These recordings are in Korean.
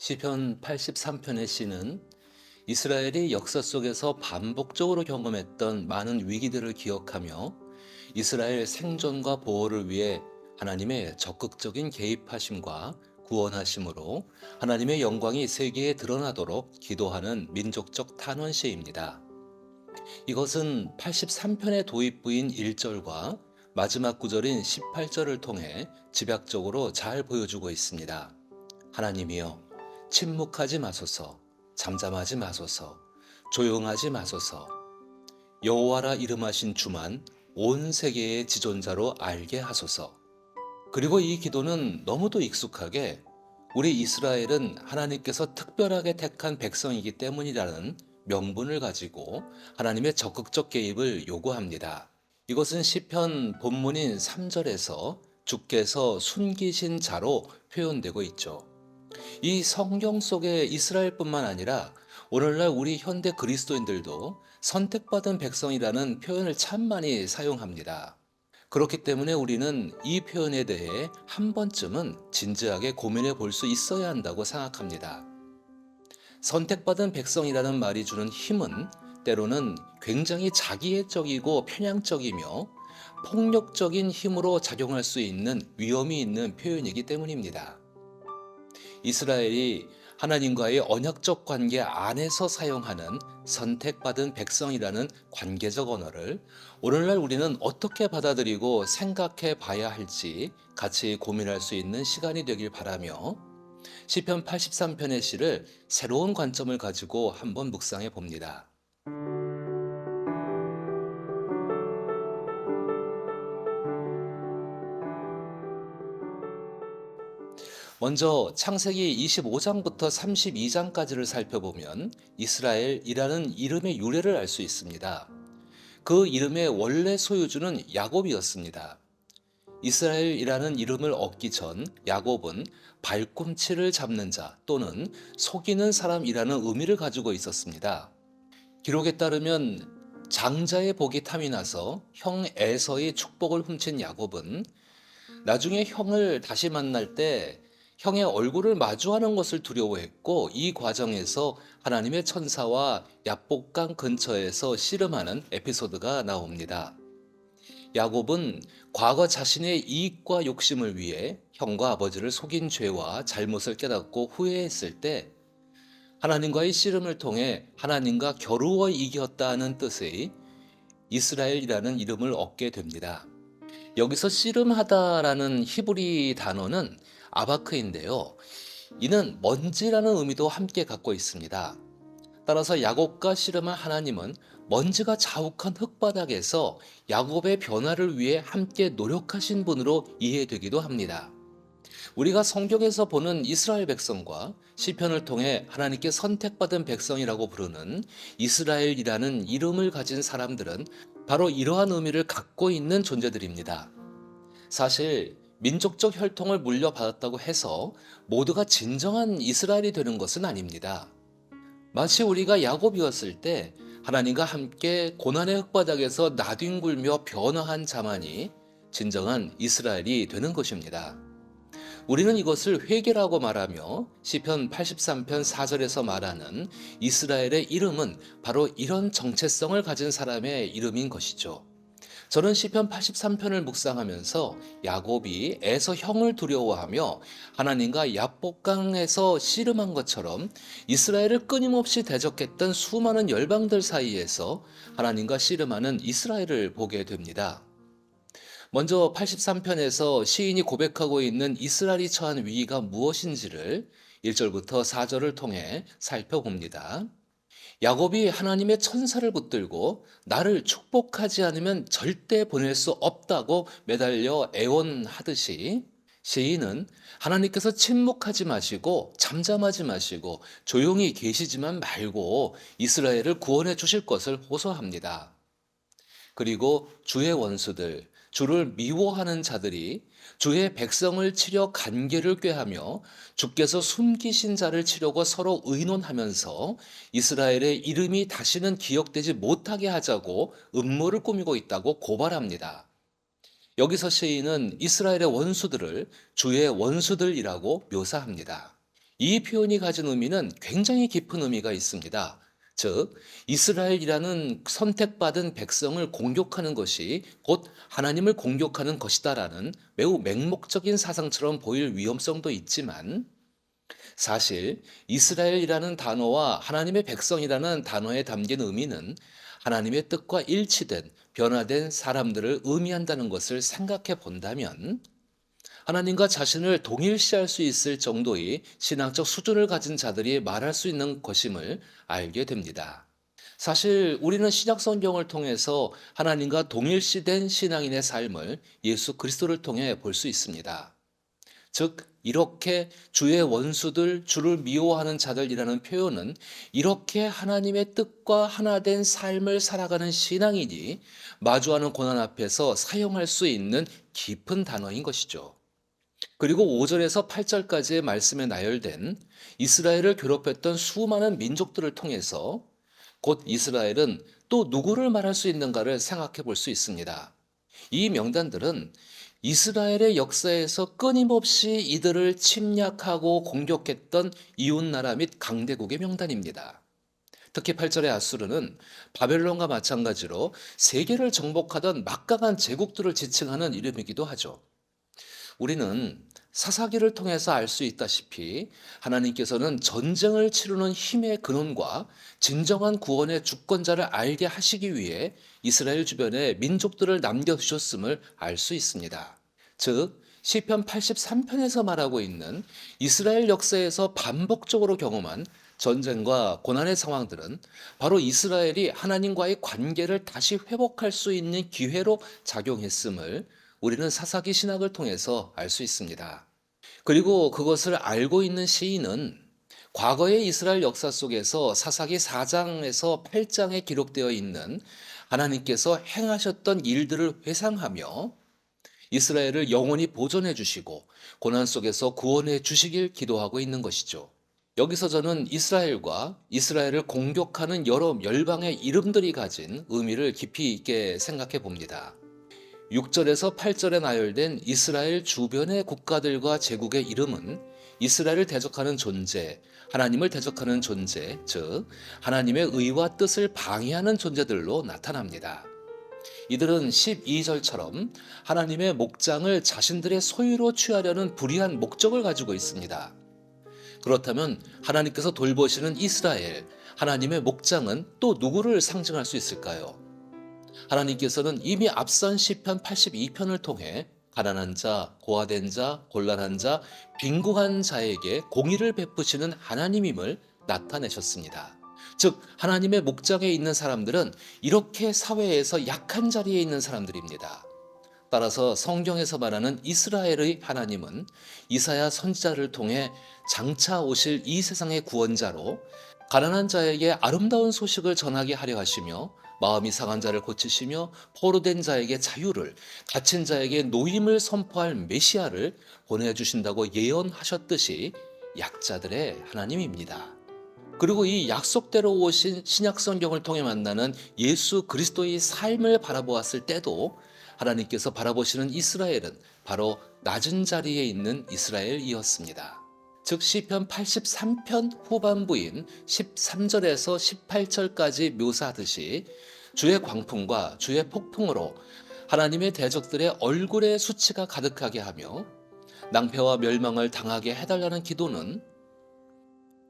시편 83편의 시는 이스라엘이 역사 속에서 반복적으로 경험했던 많은 위기들을 기억하며 이스라엘 생존과 보호를 위해 하나님의 적극적인 개입하심과 구원하심으로 하나님의 영광이 세계에 드러나도록 기도하는 민족적 탄원시입니다. 이것은 83편의 도입부인 1절과 마지막 구절인 18절을 통해 집약적으로 잘 보여주고 있습니다. 하나님이여, 침묵하지 마소서, 잠잠하지 마소서, 조용하지 마소서. 여호와라 이름하신 주만 온 세계의 지존자로 알게 하소서. 그리고 이 기도는 너무도 익숙하게 우리 이스라엘은 하나님께서 특별하게 택한 백성이기 때문이라는 명분을 가지고 하나님의 적극적 개입을 요구합니다. 이것은 시편 본문인 3절에서 주께서 숨기신 자로 표현되고 있죠. 이 성경 속의 이스라엘뿐만 아니라 오늘날 우리 현대 그리스도인들도 선택받은 백성이라는 표현을 참 많이 사용합니다. 그렇기 때문에 우리는 이 표현에 대해 한 번쯤은 진지하게 고민해 볼 수 있어야 한다고 생각합니다. 선택받은 백성이라는 말이 주는 힘은 때로는 굉장히 자기애적이고 편향적이며 폭력적인 힘으로 작용할 수 있는 위험이 있는 표현이기 때문입니다. 이스라엘이 하나님과의 언약적 관계 안에서 사용하는 선택받은 백성이라는 관계적 언어를 오늘날 우리는 어떻게 받아들이고 생각해 봐야 할지 같이 고민할 수 있는 시간이 되길 바라며 시편 83편의 시를 새로운 관점을 가지고 한번 묵상해 봅니다. 먼저 창세기 25장부터 32장까지를 살펴보면 이스라엘이라는 이름의 유래를 알 수 있습니다. 그 이름의 원래 소유주는 야곱이었습니다. 이스라엘이라는 이름을 얻기 전 야곱은 발꿈치를 잡는 자 또는 속이는 사람이라는 의미를 가지고 있었습니다. 기록에 따르면 장자의 복이 탐이 나서 형 에서의 축복을 훔친 야곱은 나중에 형을 다시 만날 때 형의 얼굴을 마주하는 것을 두려워했고 이 과정에서 하나님의 천사와 야복강 근처에서 씨름하는 에피소드가 나옵니다. 야곱은 과거 자신의 이익과 욕심을 위해 형과 아버지를 속인 죄와 잘못을 깨닫고 후회했을 때 하나님과의 씨름을 통해 하나님과 겨루어 이겼다는 뜻의 이스라엘이라는 이름을 얻게 됩니다. 여기서 씨름하다라는 히브리 단어는 아바크인데요. 이는 먼지라는 의미도 함께 갖고 있습니다. 따라서 야곱과 씨름한 하나님은 먼지가 자욱한 흙바닥에서 야곱의 변화를 위해 함께 노력하신 분으로 이해되기도 합니다. 우리가 성경에서 보는 이스라엘 백성과 시편을 통해 하나님께 선택받은 백성이라고 부르는 이스라엘이라는 이름을 가진 사람들은 바로 이러한 의미를 갖고 있는 존재들입니다. 사실 민족적 혈통을 물려받았다고 해서 모두가 진정한 이스라엘이 되는 것은 아닙니다. 마치 우리가 야곱이었을 때 하나님과 함께 고난의 흙바닥에서 나뒹굴며 변화한 자만이 진정한 이스라엘이 되는 것입니다. 우리는 이것을 회개라고 말하며 시편 83편 4절에서 말하는 이스라엘의 이름은 바로 이런 정체성을 가진 사람의 이름인 것이죠. 저는 시편 83편을 묵상하면서 야곱이 에서 형을 두려워하며 하나님과 야복강에서 씨름한 것처럼 이스라엘을 끊임없이 대적했던 수많은 열방들 사이에서 하나님과 씨름하는 이스라엘을 보게 됩니다. 먼저 83편에서 시인이 고백하고 있는 이스라엘이 처한 위기가 무엇인지를 1절부터 4절을 통해 살펴봅니다. 야곱이 하나님의 천사를 붙들고 나를 축복하지 않으면 절대 보낼 수 없다고 매달려 애원하듯이 시인은 하나님께서 침묵하지 마시고 잠잠하지 마시고 조용히 계시지만 말고 이스라엘을 구원해 주실 것을 호소합니다. 그리고 주의 원수들, 주를 미워하는 자들이 주의 백성을 치려 관계를 꾀하며 주께서 숨기신 자를 치려고 서로 의논하면서 이스라엘의 이름이 다시는 기억되지 못하게 하자고 음모를 꾸미고 있다고 고발합니다. 여기서 시인은 이스라엘의 원수들을 주의 원수들이라고 묘사합니다. 이 표현이 가진 의미는 굉장히 깊은 의미가 있습니다. 즉, 이스라엘이라는 선택받은 백성을 공격하는 것이 곧 하나님을 공격하는 것이다라는 매우 맹목적인 사상처럼 보일 위험성도 있지만, 사실 이스라엘이라는 단어와 하나님의 백성이라는 단어에 담긴 의미는 하나님의 뜻과 일치된 변화된 사람들을 의미한다는 것을 생각해 본다면, 하나님과 자신을 동일시할 수 있을 정도의 신앙적 수준을 가진 자들이 말할 수 있는 것임을 알게 됩니다. 사실 우리는 신약 성경을 통해서 하나님과 동일시된 신앙인의 삶을 예수 그리스도를 통해 볼 수 있습니다. 즉, 이렇게 주의 원수들, 주를 미워하는 자들이라는 표현은 이렇게 하나님의 뜻과 하나 된 삶을 살아가는 신앙인이 마주하는 고난 앞에서 사용할 수 있는 깊은 단어인 것이죠. 그리고 5절에서 8절까지의 말씀에 나열된 이스라엘을 괴롭혔던 수많은 민족들을 통해서 곧 이스라엘은 또 누구를 말할 수 있는가를 생각해 볼 수 있습니다. 이 명단들은 이스라엘의 역사에서 끊임없이 이들을 침략하고 공격했던 이웃나라 및 강대국의 명단입니다. 특히 8절의 아수르는 바벨론과 마찬가지로 세계를 정복하던 막강한 제국들을 지칭하는 이름이기도 하죠. 우리는 사사기를 통해서 알 수 있다시피 하나님께서는 전쟁을 치르는 힘의 근원과 진정한 구원의 주권자를 알게 하시기 위해 이스라엘 주변에 민족들을 남겨두셨음을 알 수 있습니다. 즉, 시편 83편에서 말하고 있는 이스라엘 역사에서 반복적으로 경험한 전쟁과 고난의 상황들은 바로 이스라엘이 하나님과의 관계를 다시 회복할 수 있는 기회로 작용했음을 우리는 사사기 신학을 통해서 알 수 있습니다. 그리고 그것을 알고 있는 시인은 과거의 이스라엘 역사 속에서 사사기 4장에서 8장에 기록되어 있는 하나님께서 행하셨던 일들을 회상하며 이스라엘을 영원히 보존해 주시고 고난 속에서 구원해 주시길 기도하고 있는 것이죠. 여기서 저는 이스라엘과 이스라엘을 공격하는 여러 열방의 이름들이 가진 의미를 깊이 있게 생각해 봅니다. 6절에서 8절에 나열된 이스라엘 주변의 국가들과 제국의 이름은 이스라엘을 대적하는 존재, 하나님을 대적하는 존재, 즉 하나님의 의와 뜻을 방해하는 존재들로 나타납니다. 이들은 12절처럼 하나님의 목장을 자신들의 소유로 취하려는 불의한 목적을 가지고 있습니다. 그렇다면 하나님께서 돌보시는 이스라엘, 하나님의 목장은 또 누구를 상징할 수 있을까요? 하나님께서는 이미 앞선 시편 82편을 통해 가난한 자, 고아된 자, 곤란한 자, 빈궁한 자에게 공의를 베푸시는 하나님임을 나타내셨습니다. 즉, 하나님의 목장에 있는 사람들은 이렇게 사회에서 약한 자리에 있는 사람들입니다. 따라서 성경에서 말하는 이스라엘의 하나님은 이사야 선지자를 통해 장차 오실 이 세상의 구원자로 가난한 자에게 아름다운 소식을 전하게 하려 하시며 마음이 상한 자를 고치시며 포로된 자에게 자유를, 갇힌 자에게 노임을 선포할 메시아를 보내주신다고 예언하셨듯이 약자들의 하나님입니다. 그리고 이 약속대로 오신 신약 성경을 통해 만나는 예수 그리스도의 삶을 바라보았을 때도 하나님께서 바라보시는 이스라엘은 바로 낮은 자리에 있는 이스라엘이었습니다. 즉 시편 83편 후반부인 13절에서 18절까지 묘사하듯이 주의 광풍과 주의 폭풍으로 하나님의 대적들의 얼굴에 수치가 가득하게 하며 낭패와 멸망을 당하게 해달라는 기도는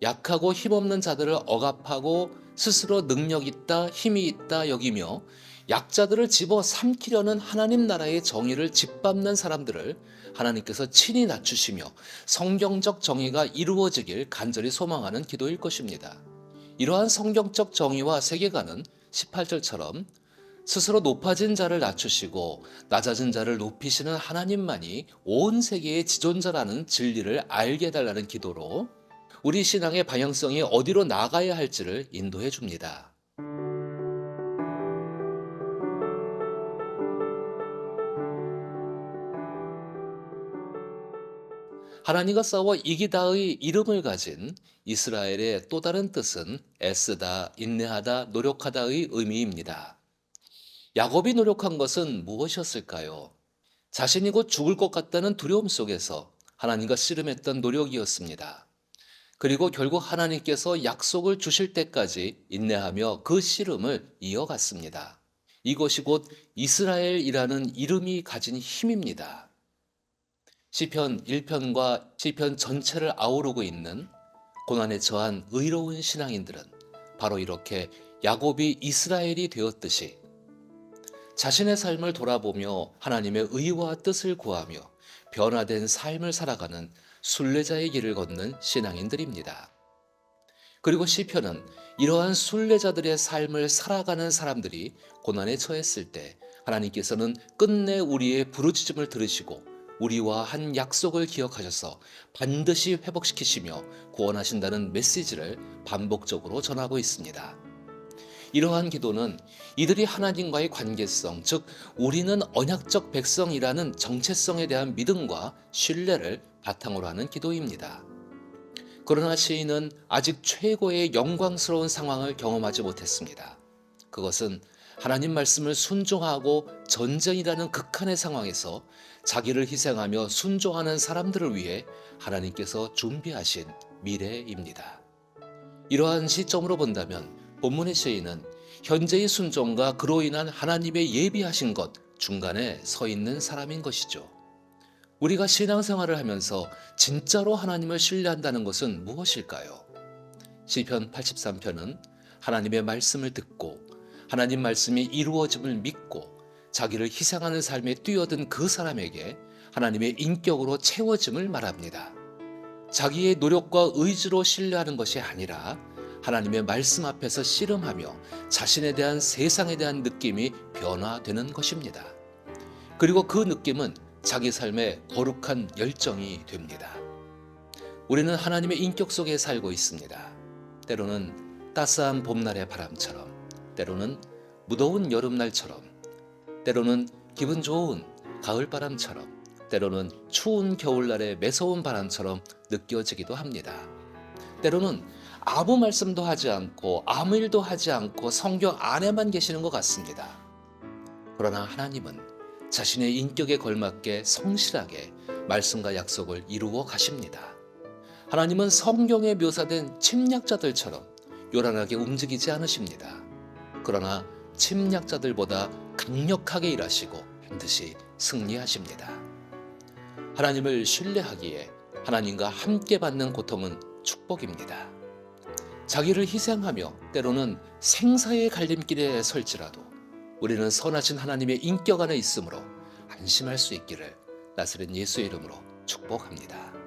약하고 힘없는 자들을 억압하고 스스로 능력 있다, 힘이 있다 여기며 약자들을 집어 삼키려는 하나님 나라의 정의를 짓밟는 사람들을 하나님께서 친히 낮추시며 성경적 정의가 이루어지길 간절히 소망하는 기도일 것입니다. 이러한 성경적 정의와 세계관은 18절처럼 스스로 높아진 자를 낮추시고 낮아진 자를 높이시는 하나님만이 온 세계의 지존자라는 진리를 알게 해달라는 기도로 우리 신앙의 방향성이 어디로 나가야 할지를 인도해 줍니다. 하나님과 싸워 이기다의 이름을 가진 이스라엘의 또 다른 뜻은 애쓰다, 인내하다, 노력하다의 의미입니다. 야곱이 노력한 것은 무엇이었을까요? 자신이 곧 죽을 것 같다는 두려움 속에서 하나님과 씨름했던 노력이었습니다. 그리고 결국 하나님께서 약속을 주실 때까지 인내하며 그 씨름을 이어갔습니다. 이것이 곧 이스라엘이라는 이름이 가진 힘입니다. 시편 1편과 시편 전체를 아우르고 있는 고난에 처한 의로운 신앙인들은 바로 이렇게 야곱이 이스라엘이 되었듯이 자신의 삶을 돌아보며 하나님의 의와 뜻을 구하며 변화된 삶을 살아가는 순례자의 길을 걷는 신앙인들입니다. 그리고 시편은 이러한 순례자들의 삶을 살아가는 사람들이 고난에 처했을 때 하나님께서는 끝내 우리의 부르짖음을 들으시고 우리와 한 약속을 기억하셔서 반드시 회복시키시며 구원하신다는 메시지를 반복적으로 전하고 있습니다. 이러한 기도는 이들이 하나님과의 관계성, 즉 우리는 언약적 백성이라는 정체성에 대한 믿음과 신뢰를 바탕으로 하는 기도입니다. 그러나 시인은 아직 최고의 영광스러운 상황을 경험하지 못했습니다. 그것은 하나님 말씀을 순종하고 전쟁이라는 극한의 상황에서 자기를 희생하며 순종하는 사람들을 위해 하나님께서 준비하신 미래입니다. 이러한 시점으로 본다면 본문의 시인은 현재의 순종과 그로 인한 하나님의 예비하신 것 중간에 서 있는 사람인 것이죠. 우리가 신앙생활을 하면서 진짜로 하나님을 신뢰한다는 것은 무엇일까요? 시편 83편은 하나님의 말씀을 듣고 하나님 말씀이 이루어짐을 믿고 자기를 희생하는 삶에 뛰어든 그 사람에게 하나님의 인격으로 채워짐을 말합니다. 자기의 노력과 의지로 신뢰하는 것이 아니라 하나님의 말씀 앞에서 씨름하며 자신에 대한 세상에 대한 느낌이 변화되는 것입니다. 그리고 그 느낌은 자기 삶의 거룩한 열정이 됩니다. 우리는 하나님의 인격 속에 살고 있습니다. 때로는 따스한 봄날의 바람처럼, 때로는 무더운 여름날처럼, 때로는 기분 좋은 가을바람처럼, 때로는 추운 겨울날의 매서운 바람처럼 느껴지기도 합니다. 때로는 아무 말씀도 하지 않고 아무 일도 하지 않고 성경 안에만 계시는 것 같습니다. 그러나 하나님은 자신의 인격에 걸맞게 성실하게 말씀과 약속을 이루어 가십니다. 하나님은 성경에 묘사된 침략자들처럼 요란하게 움직이지 않으십니다. 그러나 침략자들보다 강력하게 일하시고 반드시 승리하십니다. 하나님을 신뢰하기에 하나님과 함께 받는 고통은 축복입니다. 자기를 희생하며 때로는 생사의 갈림길에 설지라도 우리는 선하신 하나님의 인격 안에 있으므로 안심할 수 있기를 나사렛 예수의 이름으로 축복합니다.